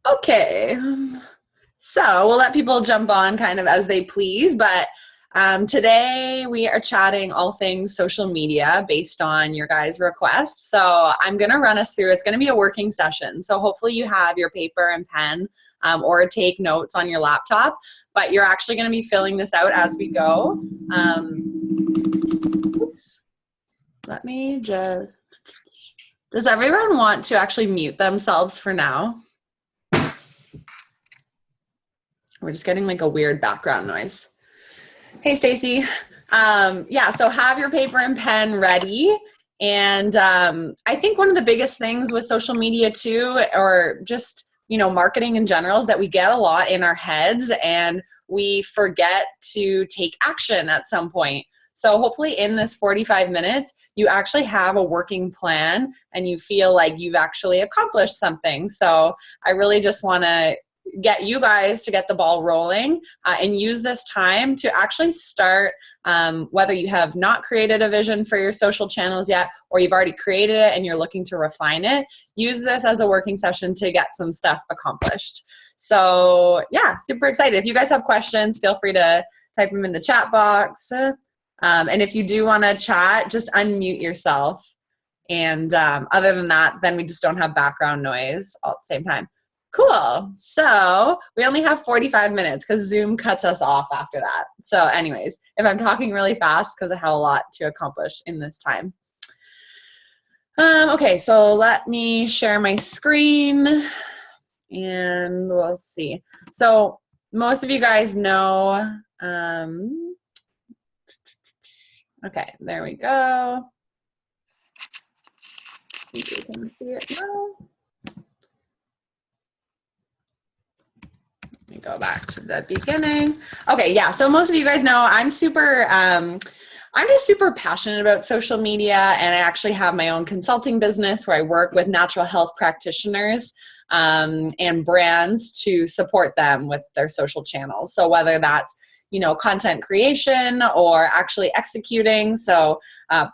Okay. So we'll let people jump on kind of as they please, but today we are chatting all things social media based on your guys' requests. So I'm going to run us through. It's going to be a working session. So hopefully you have your paper and pen or take notes on your laptop, but you're actually going to be filling this out as we go. Oops. Let me just, does everyone want to actually mute themselves for now? We're just getting like a weird background noise. Hey, Stacy. Yeah, so have your paper and pen ready. And I think one of the biggest things with social media too, or just, marketing in general, is that we get a lot in our heads and we forget to take action at some point. So hopefully in this 45 minutes, you actually have a working plan and you feel like you've actually accomplished something. So I really just want to get you guys to get the ball rolling and use this time to actually start, whether you have not created a vision for your social channels yet, or you've already created it and you're looking to refine it. Use this as a working session to get some stuff accomplished. So yeah, super excited. If you guys have questions, feel free to type them in the chat box. And if you do want to chat, just unmute yourself. And other than that, then we just don't have background noise all at the same time. Cool. So we only have 45 minutes because Zoom cuts us off after that. So anyways, if I'm talking really fast, because I have a lot to accomplish in this time. Okay, so let me share my screen and we'll see. So most of you guys know, okay, there we go. You can see it now. Let me go back to the beginning. Okay, yeah, so most of you guys know I'm just super passionate about social media, and I actually have my own consulting business where I work with natural health practitioners and brands to support them with their social channels. So whether that's content creation or actually executing, so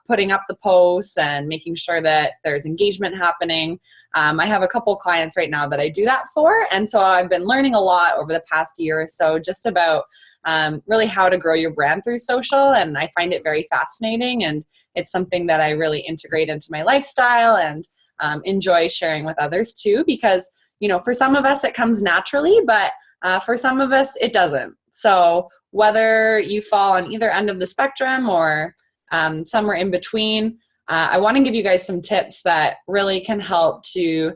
putting up the posts and making sure that there's engagement happening. I have a couple clients right now that I do that for, and so I've been learning a lot over the past year or so just about really how to grow your brand through social, and I find it very fascinating, and it's something that I really integrate into my lifestyle and enjoy sharing with others too, because for some of us it comes naturally, but for some of us it doesn't. So whether you fall on either end of the spectrum or somewhere in between, I want to give you guys some tips that really can help to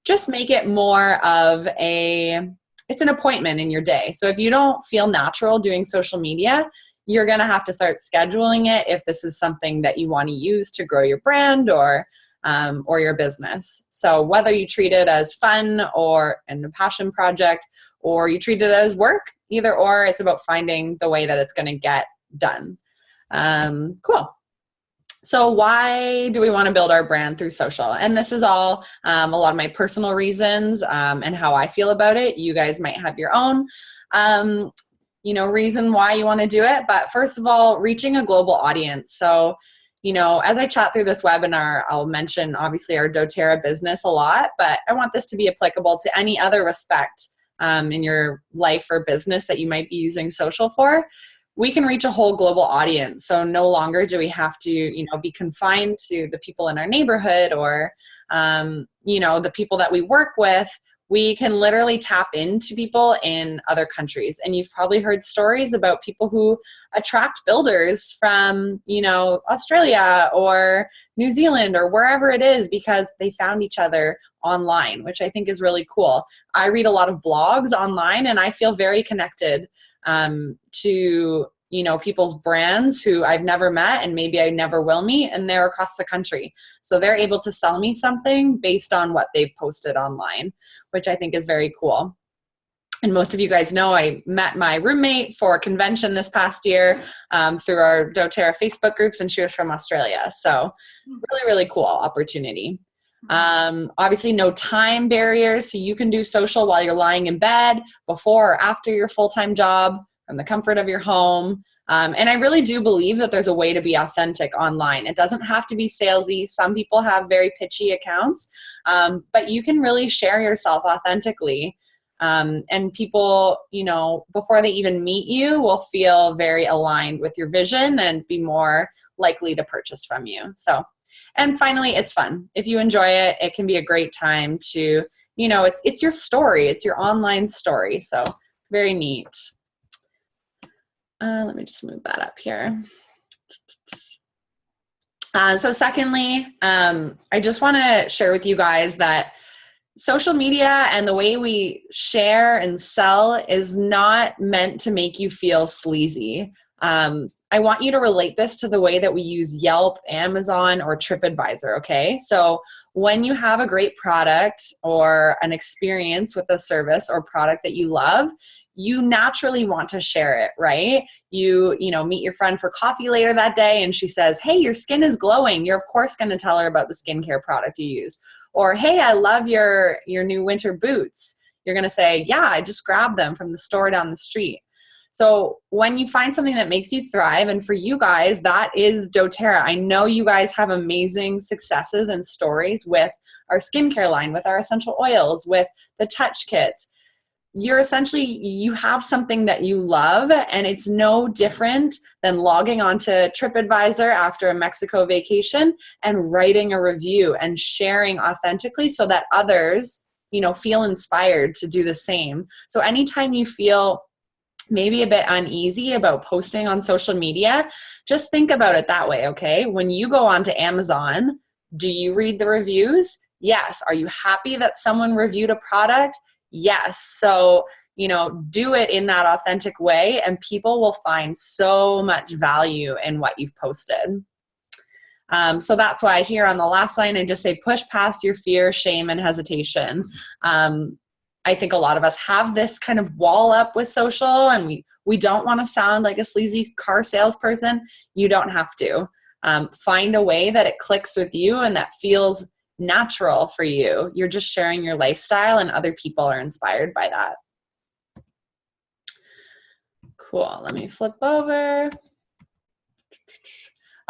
just make it more of it's an appointment in your day. So if you don't feel natural doing social media, you're going to have to start scheduling it if this is something that you want to use to grow your brand or your business. So whether you treat it as fun or a passion project, or you treat it as work, either or, it's about finding the way that it's going to get done. Cool. So why do we want to build our brand through social? And this is all a lot of my personal reasons and how I feel about it. You guys might have your own reason why you want to do it. But first of all, reaching a global audience. So as I chat through this webinar, I'll mention obviously our doTERRA business a lot, but I want this to be applicable to any other respect in your life or business that you might be using social for. We can reach a whole global audience. So no longer do we have to, be confined to the people in our neighborhood or, the people that we work with. We can literally tap into people in other countries. And you've probably heard stories about people who attract builders from, Australia or New Zealand or wherever it is because they found each other online, which I think is really cool. I read a lot of blogs online and I feel very connected to people's brands who I've never met and maybe I never will meet, and they're across the country. So they're able to sell me something based on what they've posted online, which I think is very cool. And most of you guys know I met my roommate for a convention this past year through our doTERRA Facebook groups, and she was from Australia. So really, really cool opportunity. Obviously no time barriers, so you can do social while you're lying in bed, before or after your full-time job, from the comfort of your home. And I really do believe that there's a way to be authentic online. It doesn't have to be salesy. Some people have very pitchy accounts, but you can really share yourself authentically. And people, before they even meet you, will feel very aligned with your vision and be more likely to purchase from you. So, and finally, it's fun. If you enjoy it, it can be a great time to, it's your story. It's your online story. So very neat. Let me just move that up here. So secondly, I just want to share with you guys that social media and the way we share and sell is not meant to make you feel sleazy. I want you to relate this to the way that we use Yelp, Amazon, or TripAdvisor, okay? So when you have a great product or an experience with a service or product that you love, you naturally want to share it, right? You meet your friend for coffee later that day and she says, hey, your skin is glowing. You're of course going to tell her about the skincare product you use. Or, hey, I love your new winter boots. You're going to say, yeah, I just grabbed them from the store down the street. So when you find something that makes you thrive, and for you guys, that is doTERRA. I know you guys have amazing successes and stories with our skincare line, with our essential oils, with the touch kits. You have something that you love, and it's no different than logging onto TripAdvisor after a Mexico vacation and writing a review and sharing authentically so that others, feel inspired to do the same. So anytime you feel maybe a bit uneasy about posting on social media, just think about it that way, okay? When you go onto Amazon, do you read the reviews? Yes. Are you happy that someone reviewed a product? Yes. So, do it in that authentic way, and people will find so much value in what you've posted. So that's why here on the last line, I just say, push past your fear, shame, and hesitation. I think a lot of us have this kind of wall up with social, and we don't want to sound like a sleazy car salesperson. You don't have to. Find a way that it clicks with you and that feels natural for you. You're just sharing your lifestyle, and other people are inspired by that. Cool. Let me flip over.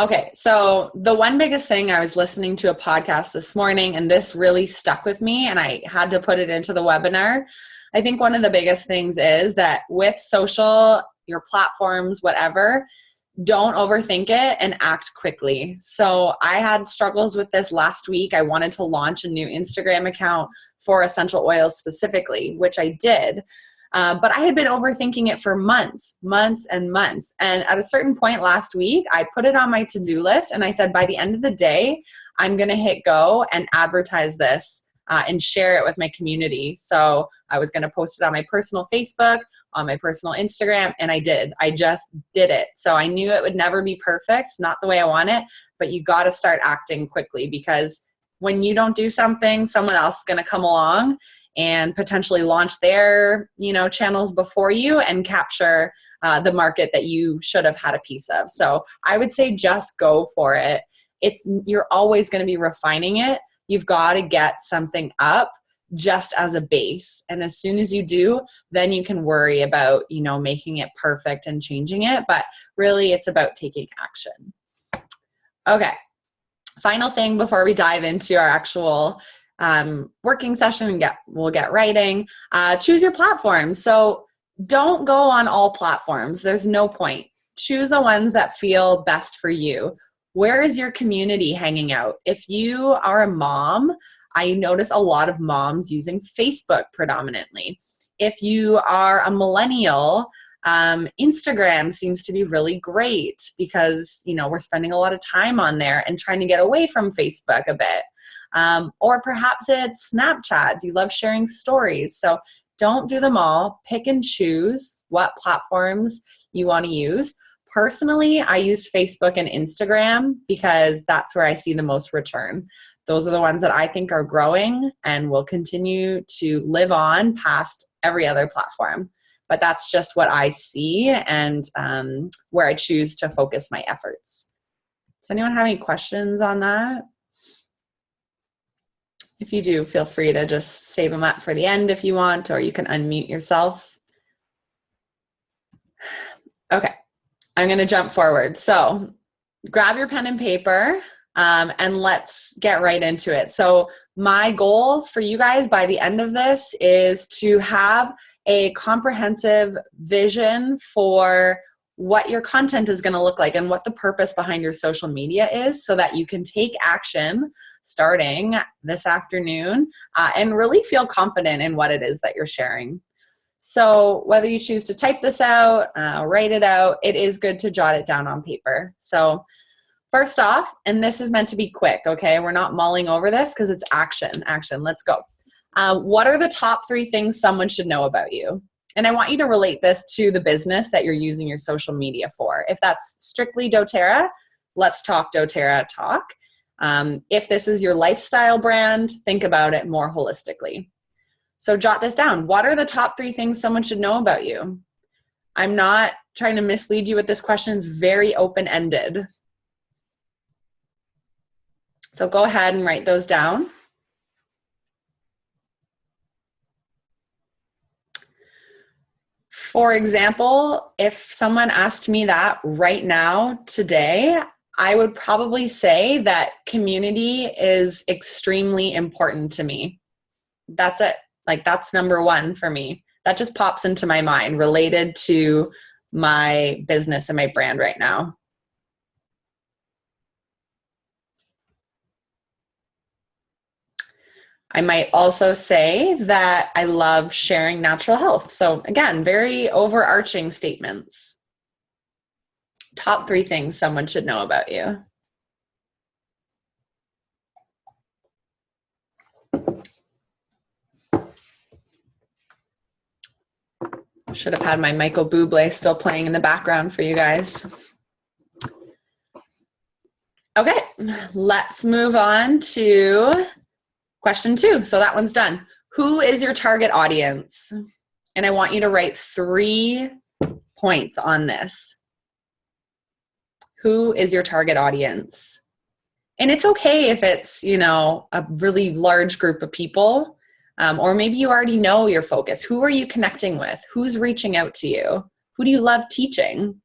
Okay, so the one biggest thing, I was listening to a podcast this morning, and this really stuck with me, and I had to put it into the webinar. I think one of the biggest things is that with social, your platforms, whatever, don't overthink it and act quickly. So I had struggles with this last week. I wanted to launch a new Instagram account for essential oils specifically, which I did. But I had been overthinking it for months. And at a certain point last week, I put it on my to-do list and I said, by the end of the day, I'm going to hit go and advertise this and share it with my community. So I was going to post it on my personal Facebook, on my personal Instagram, and I did. I just did it. So I knew it would never be perfect, not the way I want it, but you got to start acting quickly, because when you don't do something, someone else is going to come along and potentially launch their, channels before you and capture the market that you should have had a piece of. So I would say just go for it. You're always going to be refining it. You've got to get something up just as a base. And as soon as you do, then you can worry about, making it perfect and changing it. But really, it's about taking action. Okay. Final thing before we dive into our actual working session and we'll get writing. Choose your platform. So don't go on all platforms. There's no point. Choose the ones that feel best for you. Where is your community hanging out? If you are a mom, I notice a lot of moms using Facebook predominantly. If you are a millennial, Instagram seems to be really great because, we're spending a lot of time on there and trying to get away from Facebook a bit. Or perhaps it's Snapchat. Do you love sharing stories? So don't do them all. Pick and choose what platforms you want to use. Personally, I use Facebook and Instagram because that's where I see the most return. Those are the ones that I think are growing and will continue to live on past every other platform. But that's just what I see and where I choose to focus my efforts. Does anyone have any questions on that? If you do, feel free to just save them up for the end if you want, or you can unmute yourself. Okay. I'm going to jump forward. So grab your pen and paper, and let's get right into it. So my goals for you guys by the end of this is to have a comprehensive vision for what your content is going to look like and what the purpose behind your social media is, so that you can take action starting this afternoon and really feel confident in what it is that you're sharing. So whether you choose to type this out, write it out, it is good to jot it down on paper. So first off, and this is meant to be quick, okay? We're not mulling over this because it's action. Let's go. What are the top 3 things someone should know about you? And I want you to relate this to the business that you're using your social media for. If that's strictly doTERRA, let's talk doTERRA talk. If this is your lifestyle brand, think about it more holistically. So jot this down. What are the top 3 things someone should know about you? I'm not trying to mislead you with this question. It's very open-ended. So go ahead and write those down. For example, if someone asked me that right now, today, I would probably say that community is extremely important to me. That's it. Like, that's number 1 for me. That just pops into my mind related to my business and my brand right now. I might also say that I love sharing natural health. So again, very overarching statements. Top 3 things someone should know about you. Should have had my Michael Bublé still playing in the background for you guys. Okay, let's move on to question 2. So that one's done. Who is your target audience? And I want you to write 3 points on this. Who is your target audience? And it's okay if it's, a really large group of people, or maybe you already know your focus. Who are you connecting with? Who's reaching out to you? Who do you love teaching?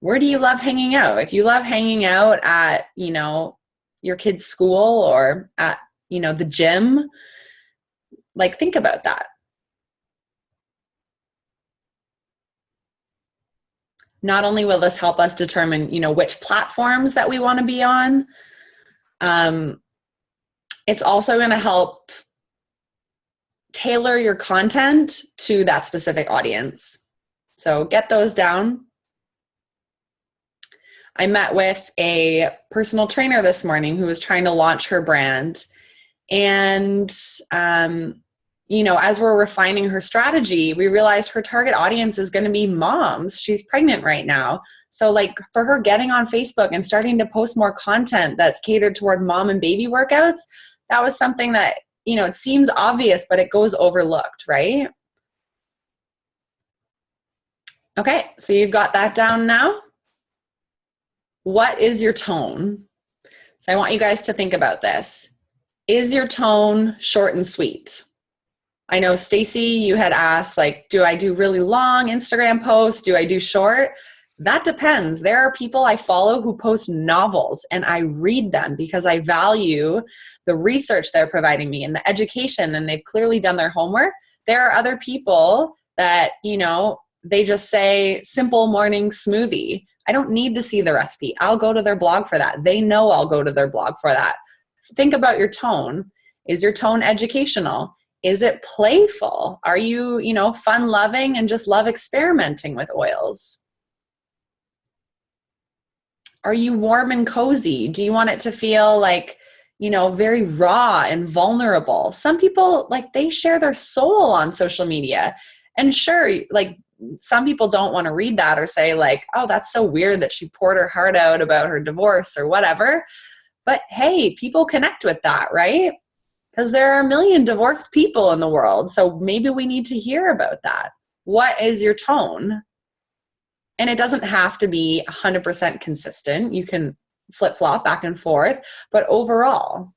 Where do you love hanging out? If you love hanging out at, your kid's school or at, the gym, like, think about that. Not only will this help us determine, which platforms that we want to be on, it's also going to help tailor your content to that specific audience. So get those down. I met with a personal trainer this morning who was trying to launch her brand. And, as we're refining her strategy, we realized her target audience is going to be moms. She's pregnant right now. So for her getting on Facebook and starting to post more content that's catered toward mom and baby workouts, that was something that, it seems obvious, but it goes overlooked, right? Okay, so you've got that down now. What is your tone? So I want you guys to think about this. Is your tone short and sweet? I know, Stacy, you had asked, do I do really long Instagram posts? Do I do short? That depends. There are people I follow who post novels, and I read them because I value the research they're providing me and the education, and they've clearly done their homework. There are other people that, they just say simple morning smoothie. I don't need to see the recipe. I'll go to their blog for that. They know I'll go to their blog for that. Think about your tone. Is your tone educational? Is it playful? Are you, fun loving and just love experimenting with oils? Are you warm and cozy? Do you want it to feel very raw and vulnerable? Some people, they share their soul on social media. And sure, some people don't want to read that or say oh, that's so weird that she poured her heart out about her divorce or whatever. But hey, people connect with that, right? Because there are a million divorced people in the world. So maybe we need to hear about that. What is your tone? And it doesn't have to be 100% consistent. You can flip-flop back and forth. But overall,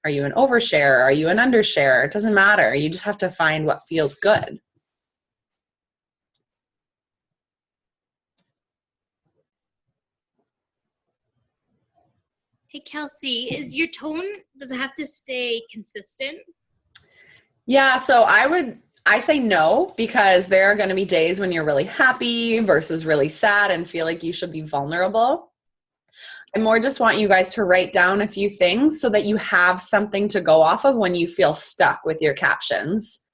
are you an overshare? Are you an undershare? It doesn't matter. You just have to find what feels good. Hey, Kelsey, is your tone, does it have to stay consistent? Yeah, so I say no, because there are going to be days when you're really happy versus really sad and feel like you should be vulnerable. I more just want you guys to write down a few things so that you have something to go off of when you feel stuck with your captions.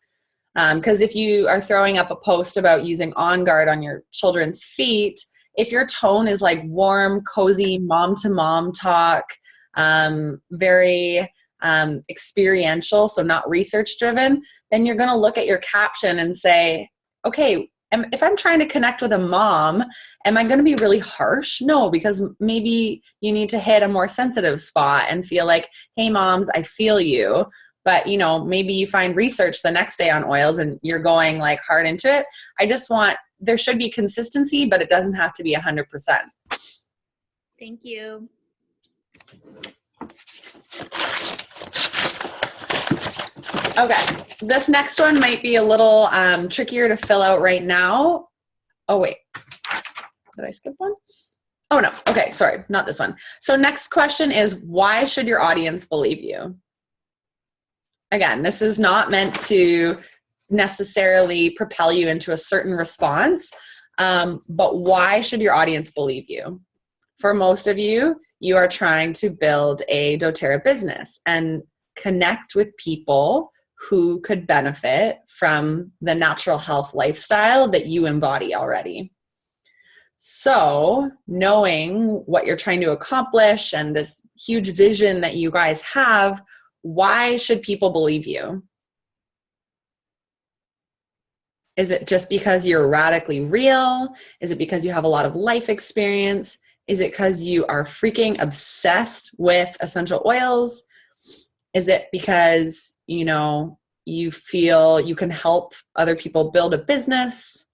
Because if you are throwing up a post about using On Guard on your children's feet, if your tone is like warm, cozy, mom to mom talk, very experiential, so not research driven, then you're going to look at your caption and say, okay, if I'm trying to connect with a mom, am I going to be really harsh? No, because maybe you need to hit a more sensitive spot and feel like, hey moms, I feel you. But maybe you find research the next day on oils and you're going like hard into it. I just want, there should be consistency, but it doesn't have to be 100%. Thank you. Okay, this next one might be a little trickier to fill out right now. Oh wait, did I skip one? Oh no, okay, sorry, not this one. So next question is, why should your audience believe you? Again, this is not meant to necessarily propel you into a certain response, but why should your audience believe you? For most of you, you are trying to build a doTERRA business and connect with people who could benefit from the natural health lifestyle that you embody already. So knowing what you're trying to accomplish and this huge vision that you guys have, why should people believe you? Is it just because you're radically real? Is it because you have a lot of life experience? Is it because you are freaking obsessed with essential oils? Is it because, you feel you can help other people build a business?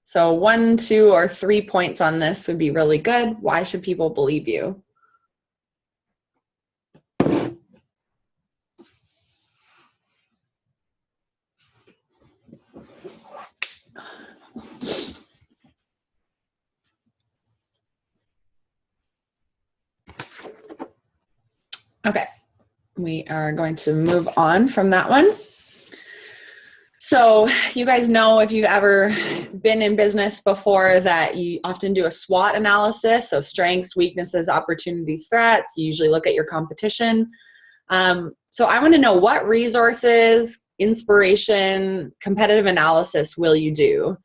So 1, 2, or 3 points on this would be really good. Why should people believe you? Okay, we are going to move on from that one. So you guys know, if you've ever been in business before, that you often do a SWOT analysis, so strengths, weaknesses, opportunities, threats. You usually look at your competition. So I want to know, what resources, inspiration, competitive analysis will you do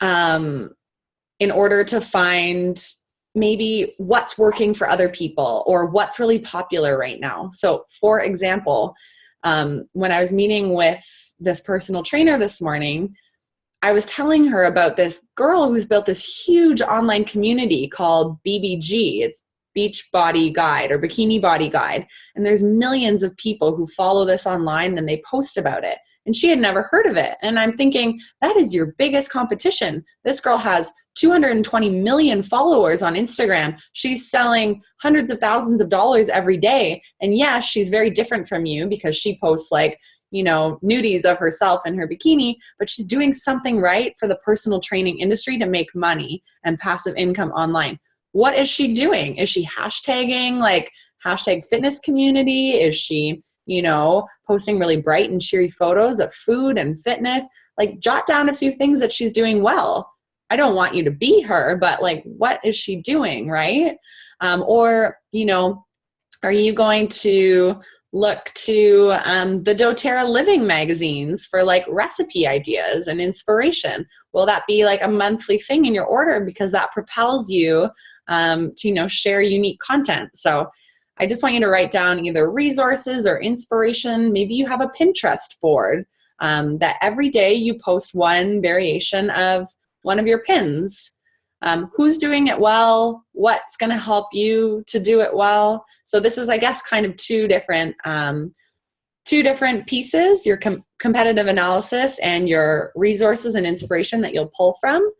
in order to find maybe what's working for other people or what's really popular right now. So for example, when I was meeting with this personal trainer this morning, I was telling her about this girl who's built this huge online community called BBG. It's Beach Body Guide or Bikini Body Guide. And there's millions of people who follow this online and they post about it. And she had never heard of it. And I'm thinking, that is your biggest competition. This girl has 220 million followers on Instagram. She's selling hundreds of thousands of dollars every day. And yes, she's very different from you because she posts like, nudies of herself in her bikini, but she's doing something right for the personal training industry to make money and passive income online. What is she doing? Is she hashtagging like hashtag fitness community? Is she, posting really bright and cheery photos of food and fitness? Like, jot down a few things that she's doing well. I don't want you to be her, but like, what is she doing, right? Or, are you going to look to the doTERRA Living magazines for like recipe ideas and inspiration? Will that be like a monthly thing in your order because that propels you to, share unique content? So I just want you to write down either resources or inspiration. Maybe you have a Pinterest board that every day you post one variation of one of your pins. Who's doing it well? What's going to help you to do it well? So this is, I guess, kind of two different pieces, your competitive analysis and your resources and inspiration that you'll pull from.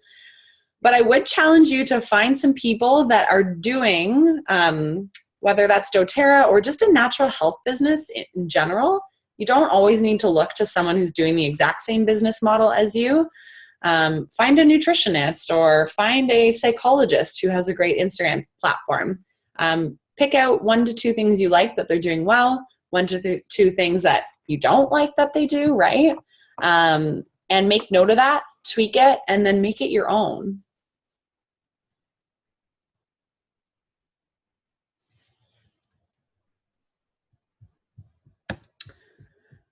But I would challenge you to find some people that are doing, whether that's doTERRA or just a natural health business in general. You don't always need to look to someone who's doing the exact same business model as you. Find a nutritionist or find a psychologist who has a great Instagram platform. Pick out 1 to 2 things you like that they're doing well, 1 to 2 things that you don't like that they do, right? And make note of that, tweak it, and then make it your own.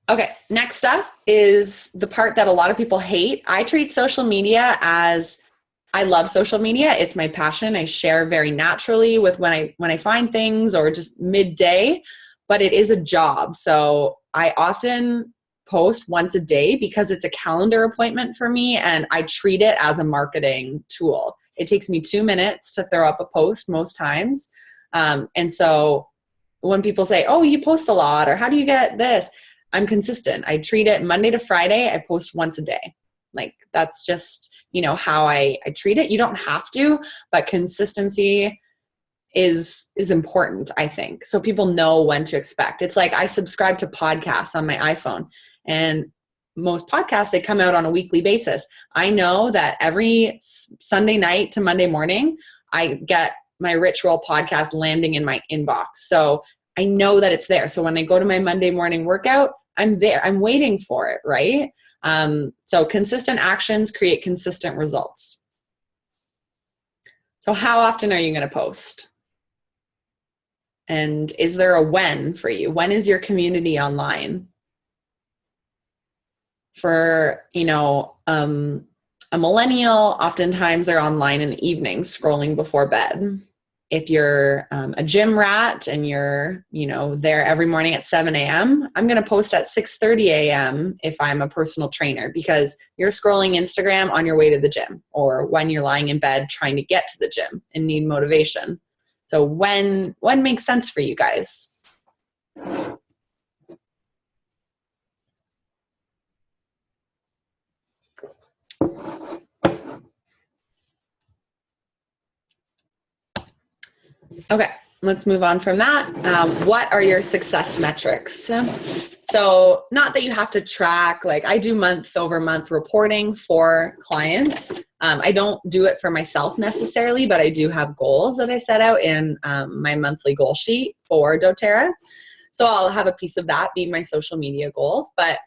Okay, next up is the part that a lot of people hate. I treat social media as, I love social media. It's my passion. I share very naturally with when I find things or just midday, but it is a job. So I often post once a day because it's a calendar appointment for me, and I treat it as a marketing tool. It takes me 2 minutes to throw up a post most times. And so when people say, oh, you post a lot, or how do you get this? I'm consistent. I treat it Monday to Friday. I post once a day. Like, that's just, how I treat it. You don't have to, but consistency is important, I think. So people know when to expect. It's like I subscribe to podcasts on my iPhone, and most podcasts, they come out on a weekly basis. I know that every Sunday night to Monday morning, I get my Rich Roll podcast landing in my inbox. So I know that it's there. So when I go to my Monday morning workout, I'm there. I'm waiting for it, right? So consistent actions create consistent results. So how often are you going to post? And is there a when for you? When is your community online? For, a millennial, oftentimes they're online in the evening, scrolling before bed. If you're a gym rat and you're, there every morning at 7 a.m., I'm going to post at 6:30 a.m. if I'm a personal trainer, because you're scrolling Instagram on your way to the gym, or when you're lying in bed trying to get to the gym and need motivation. So when makes sense for you guys? Okay, let's move on from that. What are your success metrics? So not that you have to track, like I do month-over-month reporting for clients. I don't do it for myself necessarily, but I do have goals that I set out in my monthly goal sheet for doTERRA. So I'll have a piece of that be my social media goals. But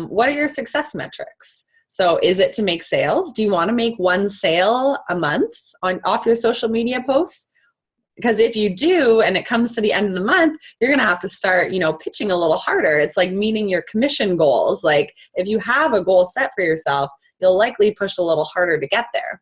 what are your success metrics? So is it to make sales? Do you want to make 1 sale a month off your social media posts? Because if you do, and it comes to the end of the month, you're going to have to start, pitching a little harder. It's like meeting your commission goals. Like if you have a goal set for yourself, you'll likely push a little harder to get there.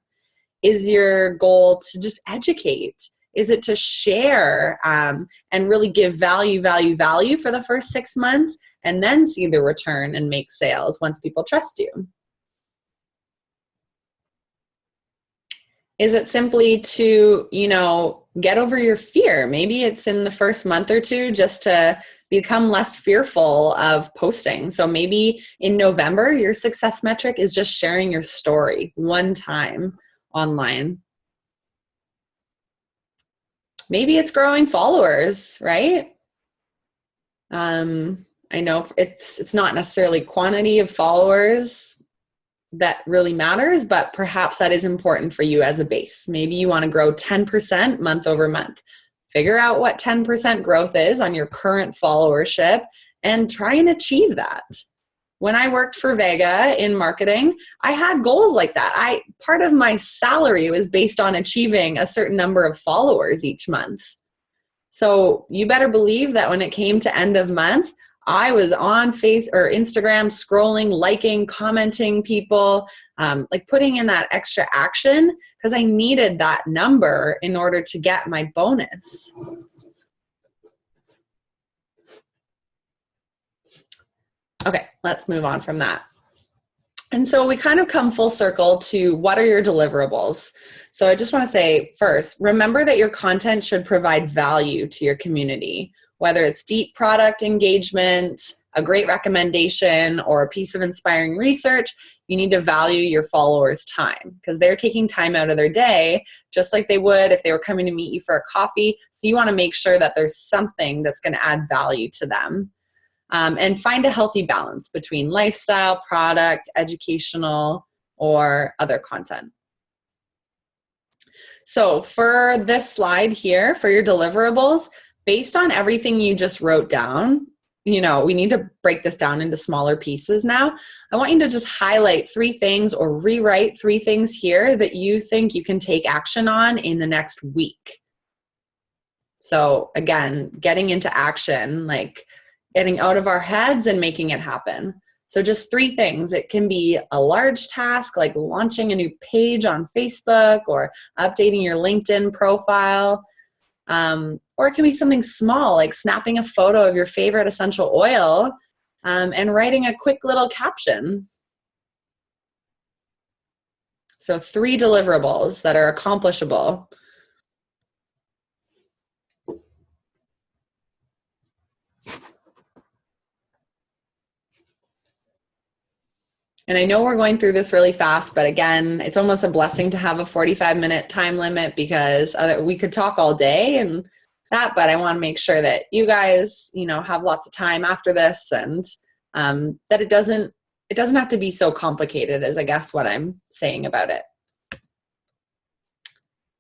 Is your goal to just educate? Is it to share and really give value for the first 6 months, and then see the return and make sales once people trust you? Is it simply to, get over your fear? Maybe it's in the first month or 2 just to become less fearful of posting. So maybe in November, your success metric is just sharing your story 1 time online. Maybe it's growing followers, right? I know it's not necessarily quantity of followers that really matters, but perhaps that is important for you as a base. Maybe you want to grow 10% month over month. Figure out what 10% growth is on your current followership and try and achieve that. When I worked for Vega in marketing, I had goals like that. Part of my salary was based on achieving a certain number of followers each month. So you better believe that when it came to end of month, I was on Instagram, scrolling, liking, commenting people, like putting in that extra action because I needed that number in order to get my bonus. Okay, let's move on from that. And so we kind of come full circle to what are your deliverables? So I just want to say first, remember that your content should provide value to your community. Whether it's deep product engagement, a great recommendation, or a piece of inspiring research, you need to value your followers' time because they're taking time out of their day, just like they would if they were coming to meet you for a coffee. So you want to make sure that there's something that's going to add value to them. And find a healthy balance between lifestyle, product, educational, or other content. So for this slide here, for your deliverables, based on everything you just wrote down, you know, we need to break this down into smaller pieces now. I want you to just highlight 3 things or rewrite 3 things here that you think you can take action on in the next week. So again, getting into action, like getting out of our heads and making it happen. So just 3 things. It can be a large task like launching a new page on Facebook or updating your LinkedIn profile. Or it can be something small like snapping a photo of your favorite essential oil and writing a quick little caption. So 3 deliverables that are accomplishable. And I know we're going through this really fast, but again, it's almost a blessing to have a 45-minute time limit because we could talk all day and that, but I want to make sure that you guys, you know, have lots of time after this and that it doesn't have to be so complicated is I guess what I'm saying about it.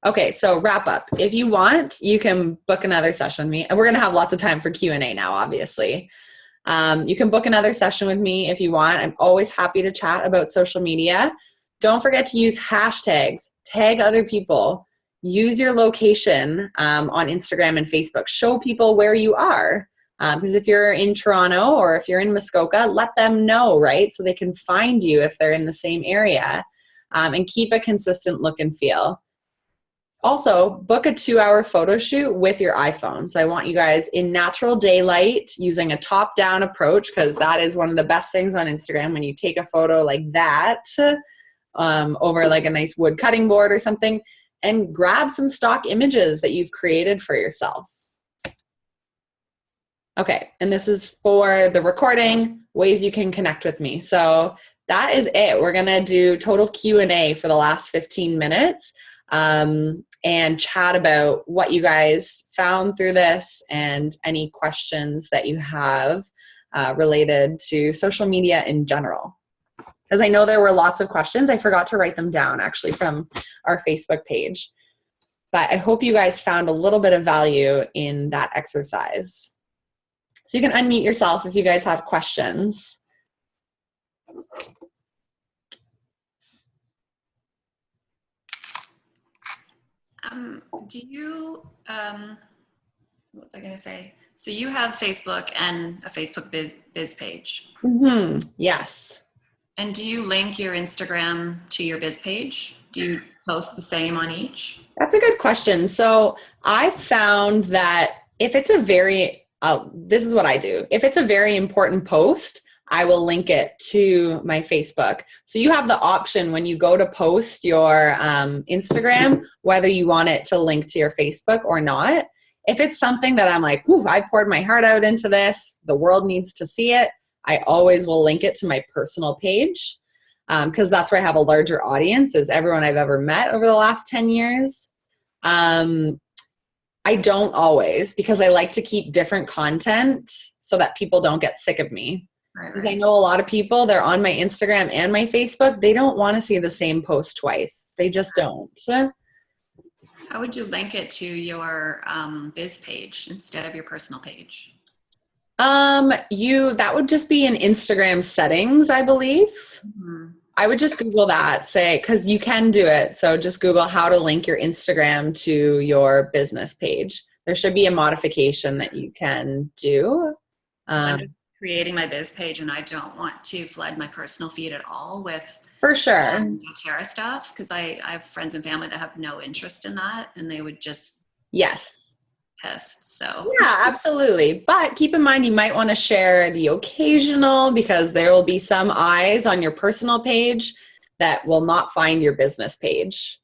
Okay, so wrap up. If you want, you can book another session with me. And we're going to have lots of time for Q&A now, obviously. You can book another session with me if you want. I'm always happy to chat about social media. Don't forget to use hashtags. Tag other people. Use your location on Instagram and Facebook. Show people where you are. Because if you're in Toronto or if you're in Muskoka, let them know, right? So they can find you if they're in the same area. And keep a consistent look and feel. Also, book a 2-hour photo shoot with your iPhone. So I want you guys in natural daylight using a top-down approach because that is one of the best things on Instagram when you take a photo like that over like a nice wood cutting board or something and grab some stock images that you've created for yourself. Okay, and this is for the recording, ways you can connect with me. So that is it. We're going to do total Q&A for the last 15 minutes. And chat about what you guys found through this and any questions that you have related to social media in general. Because I know there were lots of questions. I forgot to write them down actually from our Facebook page. But I hope you guys found a little bit of value in that exercise. So you can unmute yourself if you guys have questions. Do you, what was I going to say? So you have Facebook and a Facebook biz page. Mm-hmm. Yes. And do you link your Instagram to your biz page? Do you post the same on each? That's a good question. So I found that if it's a very, this is what I do. If it's a very important post, I will link it to my Facebook. So you have the option when you go to post your Instagram, whether you want it to link to your Facebook or not. If it's something that I'm like, ooh, I poured my heart out into this, the world needs to see it, I always will link it to my personal page because that's where I have a larger audience is everyone I've ever met over the last 10 years. I don't always because I like to keep different content so that people don't get sick of me. Right. Because I know a lot of people, they're on my Instagram and my Facebook. They don't want to see the same post twice. They just don't. How would you link it to your biz page instead of your personal page? That would just be in Instagram settings, I believe. Mm-hmm. I would just Google that, say, because you can do it. So just Google how to link your Instagram to your business page. There should be a modification that you can do. I'm just creating my biz page and I don't want to flood my personal feed at all with for sure doTERRA stuff because I have friends and family that have no interest in that and they would just pissed. So yeah, absolutely. But keep in mind you might want to share the occasional because there will be some eyes on your personal page that will not find your business page.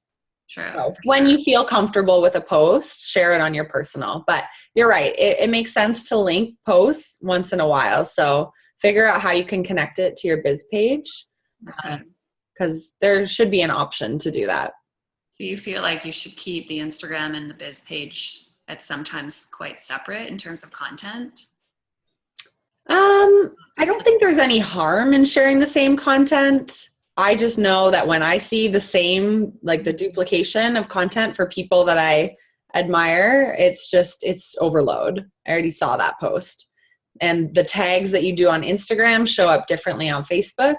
True. So when you feel comfortable with a post, share it on your personal. But you're right. It makes sense to link posts once in a while. So figure out how you can connect it to your biz page because there should be an option to do that. So you feel like you should keep the Instagram and the biz page at sometimes quite separate in terms of content? I don't think there's any harm in sharing the same content. I just know that when I see the same, like the duplication of content for people that I admire, it's overload. I already saw that post. And the tags that you do on Instagram show up differently on Facebook.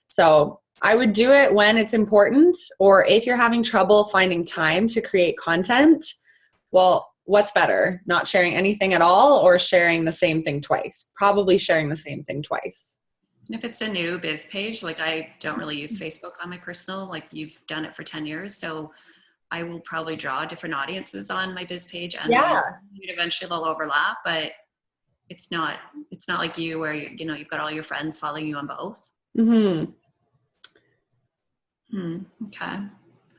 So I would do it when it's important, or if you're having trouble finding time to create content, well, what's better? Not sharing anything at all or sharing the same thing twice? Probably sharing the same thing twice. And if it's a new biz page, like I don't really use Facebook on my personal, like you've done it for 10 years. So I will probably draw different audiences on my biz page, and eventually they'll overlap, but it's not like you where you've got all your friends following you on both. Mm-hmm. Okay.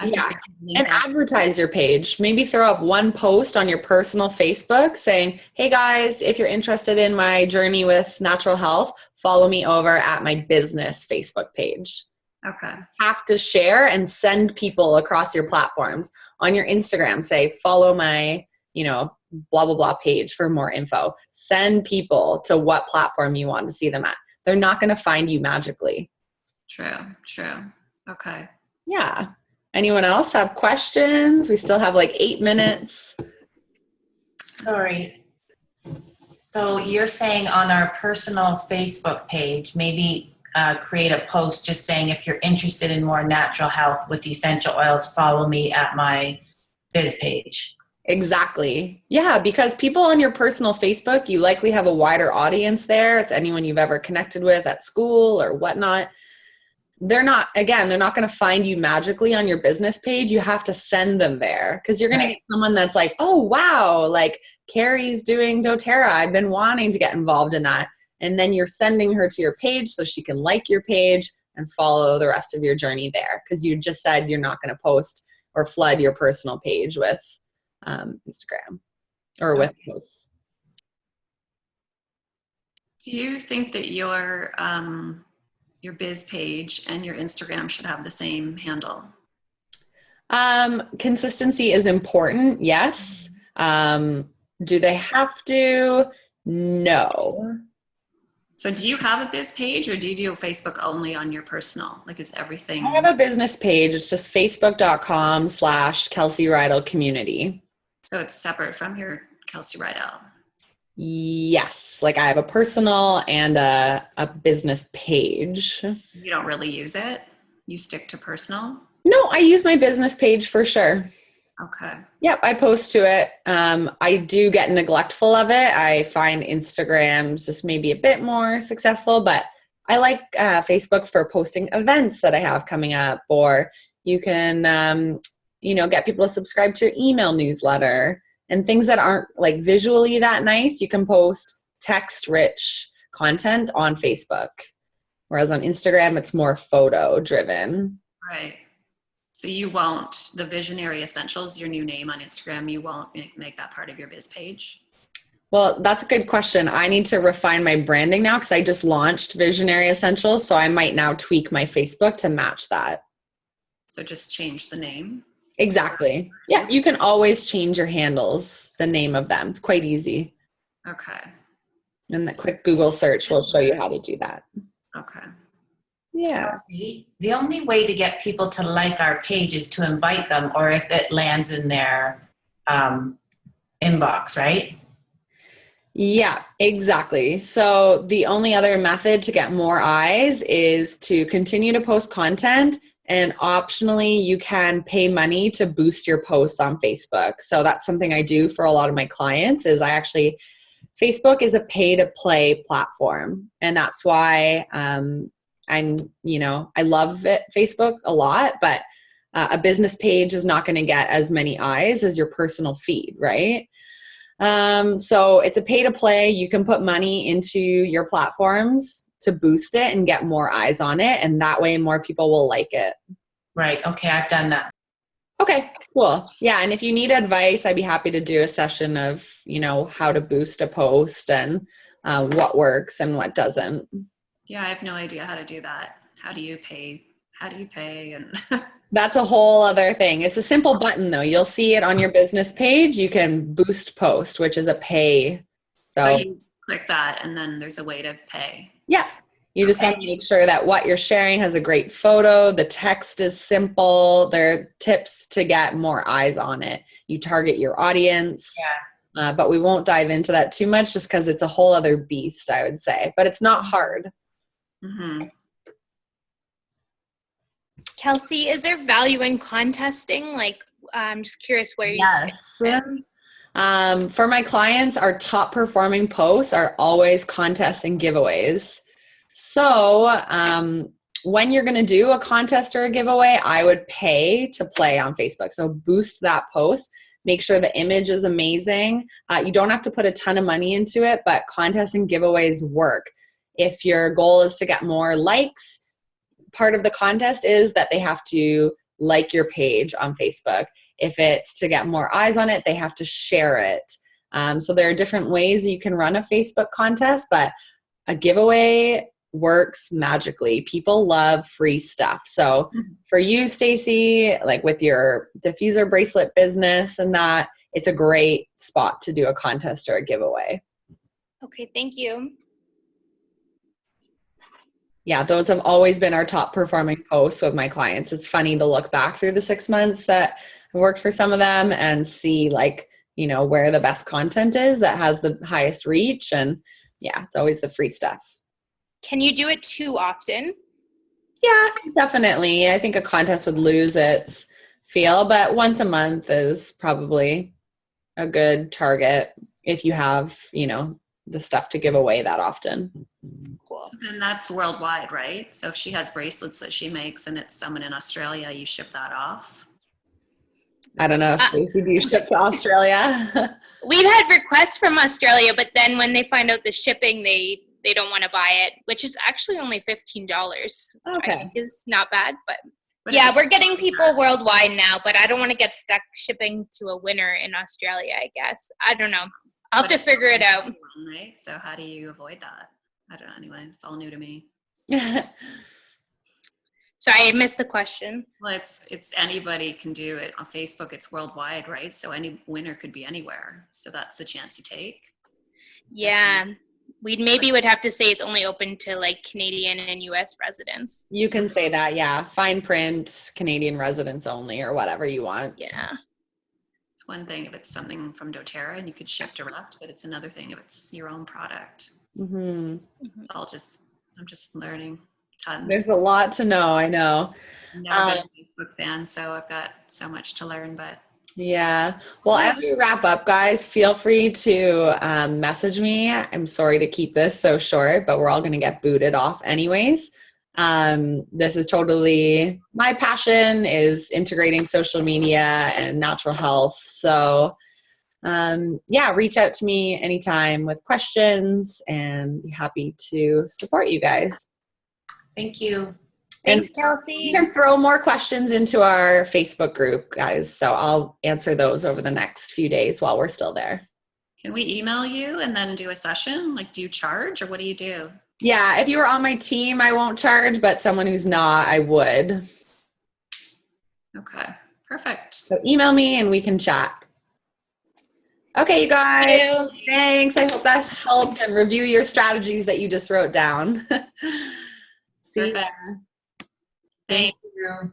Yeah. And advertise your page. Maybe throw up one post on your personal Facebook saying, hey guys, if you're interested in my journey with natural health, follow me over at my business Facebook page. Okay. Have to share and send people across your platforms. On your Instagram, say, follow my, blah, blah, blah page for more info. Send people to what platform you want to see them at. They're not going to find you magically. True. Okay. Yeah. Anyone else have questions? We still have like 8 minutes. Sorry. So you're saying on our personal Facebook page, maybe create a post just saying, if you're interested in more natural health with essential oils, follow me at my biz page. Exactly. Yeah, because people on your personal Facebook, you likely have a wider audience there. It's anyone you've ever connected with at school or whatnot. They're not going to find you magically on your business page. You have to send them there because you're going to get someone that's like, oh, wow, like Carrie's doing doTERRA. I've been wanting to get involved in that. And then you're sending her to your page so she can like your page and follow the rest of your journey there, because you just said you're not going to post or flood your personal page with Instagram or with posts. Do you think that your biz page and your Instagram should have the same handle? Consistency is important. Yes. Do they have to? No. So do you have a biz page, or do you do Facebook only on your personal? Like, is everything? I have a business page. It's just facebook.com/Kelsey Rydell community. So it's separate from your Kelsey Rydell. Yes. Like I have a personal and a business page. You don't really use it? You stick to personal? No, I use my business page for sure. Okay. Yep, I post to it. I do get neglectful of it. I find Instagram's just maybe a bit more successful, but I like Facebook for posting events that I have coming up, or you can, get people to subscribe to your email newsletter and things that aren't like visually that nice. You can post text-rich content on Facebook, whereas on Instagram, it's more photo driven. Right. So you won't, the Visionary Essentials, your new name on Instagram, you won't make that part of your biz page? Well, that's a good question. I need to refine my branding now because I just launched Visionary Essentials. So I might now tweak my Facebook to match that. So just change the name? Exactly. Yeah, you can always change your handles, the name of them. It's quite easy. Okay. And the quick Google search will show you how to do that. Okay. Yeah. Kelsey, the only way to get people to like our page is to invite them, or if it lands in their inbox, right? Yeah, exactly. So the only other method to get more eyes is to continue to post content, and optionally you can pay money to boost your posts on Facebook. So that's something I do for a lot of my clients. Is Facebook is a pay to play platform, and that's why I love it, Facebook a lot, but a business page is not going to get as many eyes as your personal feed, right? So it's a pay to play. You can put money into your platforms to boost it and get more eyes on it. And that way more people will like it. Right. Okay. I've done that. Okay, cool. Yeah. And if you need advice, I'd be happy to do a session of, how to boost a post and what works and what doesn't. Yeah, I have no idea how to do that. How do you pay? And That's a whole other thing. It's a simple button though. You'll see it on your business page. You can boost post, which is a pay. So you click that and then there's a way to pay. Yeah. You just want to make sure that what you're sharing has a great photo, the text is simple, there are tips to get more eyes on it. You target your audience. Yeah. But we won't dive into that too much just because it's a whole other beast, I would say. But it's not hard. Mm-hmm. Kelsey, is there value in contesting? Like, I'm just curious where you stand. For my clients, our top performing posts are always contests and giveaways. So when you're going to do a contest or a giveaway, I would pay to play on Facebook. So boost that post. Make sure the image is amazing. You don't have to put a ton of money into it, but contests and giveaways work. If your goal is to get more likes, part of the contest is that they have to like your page on Facebook. If it's to get more eyes on it, they have to share it. So there are different ways you can run a Facebook contest, but a giveaway works magically. People love free stuff. So for you, Stacy, like with your diffuser bracelet business and that, it's a great spot to do a contest or a giveaway. Okay, thank you. Yeah, those have always been our top performing posts with my clients. It's funny to look back through the 6 months that I worked for some of them and see like, you know, where the best content is that has the highest reach. And yeah, it's always the free stuff. Can you do it too often? Yeah, definitely. I think a contest would lose its feel, but once a month is probably a good target if you have, you know, the stuff to give away that often. Cool. So then that's worldwide, right? So if she has bracelets that she makes and it's someone in Australia, you ship that off? I don't know, Stacey, do you ship to Australia? We've had requests from Australia, but then when they find out the shipping, they don't want to buy it, which is actually only $15. Okay. I think is not bad, but But yeah, if- we're getting people worldwide now, but I don't want to get stuck shipping to a winner in Australia, I guess. I don't know. I'll have but to figure it out. Right? So how do you avoid that? I don't know. Anyway, it's all new to me. Sorry, I missed the question. Well, it's anybody can do it on Facebook. It's worldwide, right? So any winner could be anywhere. So that's the chance you take. Yeah. We maybe would have to say it's only open to like Canadian and US residents. You can say that, yeah. Fine print, Canadian residents only, or whatever you want. Yeah. It's one thing if it's something from doTERRA and you could ship direct, but it's another thing if it's your own product. Mm-hmm. It's all I'm just learning tons. There's a lot to know, I know. I've never been a Facebook fan, so I've got so much to learn, but Yeah. Well, as we wrap up, guys, feel free to message me. I'm sorry to keep this so short, but we're all going to get booted off anyways. This is totally my passion is integrating social media and natural health. So yeah, reach out to me anytime with questions and be happy to support you guys. Thank you. Thanks, And Kelsey. you can throw more questions into our Facebook group, guys. So I'll answer those over the next few days while we're still there. can we email you and then do a session? Like, do you charge or what do you do? Yeah, if you were on my team, I won't charge, but someone who's not, I would. Okay, perfect. So email me and we can chat. Okay, you guys. Thanks. I hope that's helped, and review your strategies that you just wrote down. See ya. Perfect. Thank you.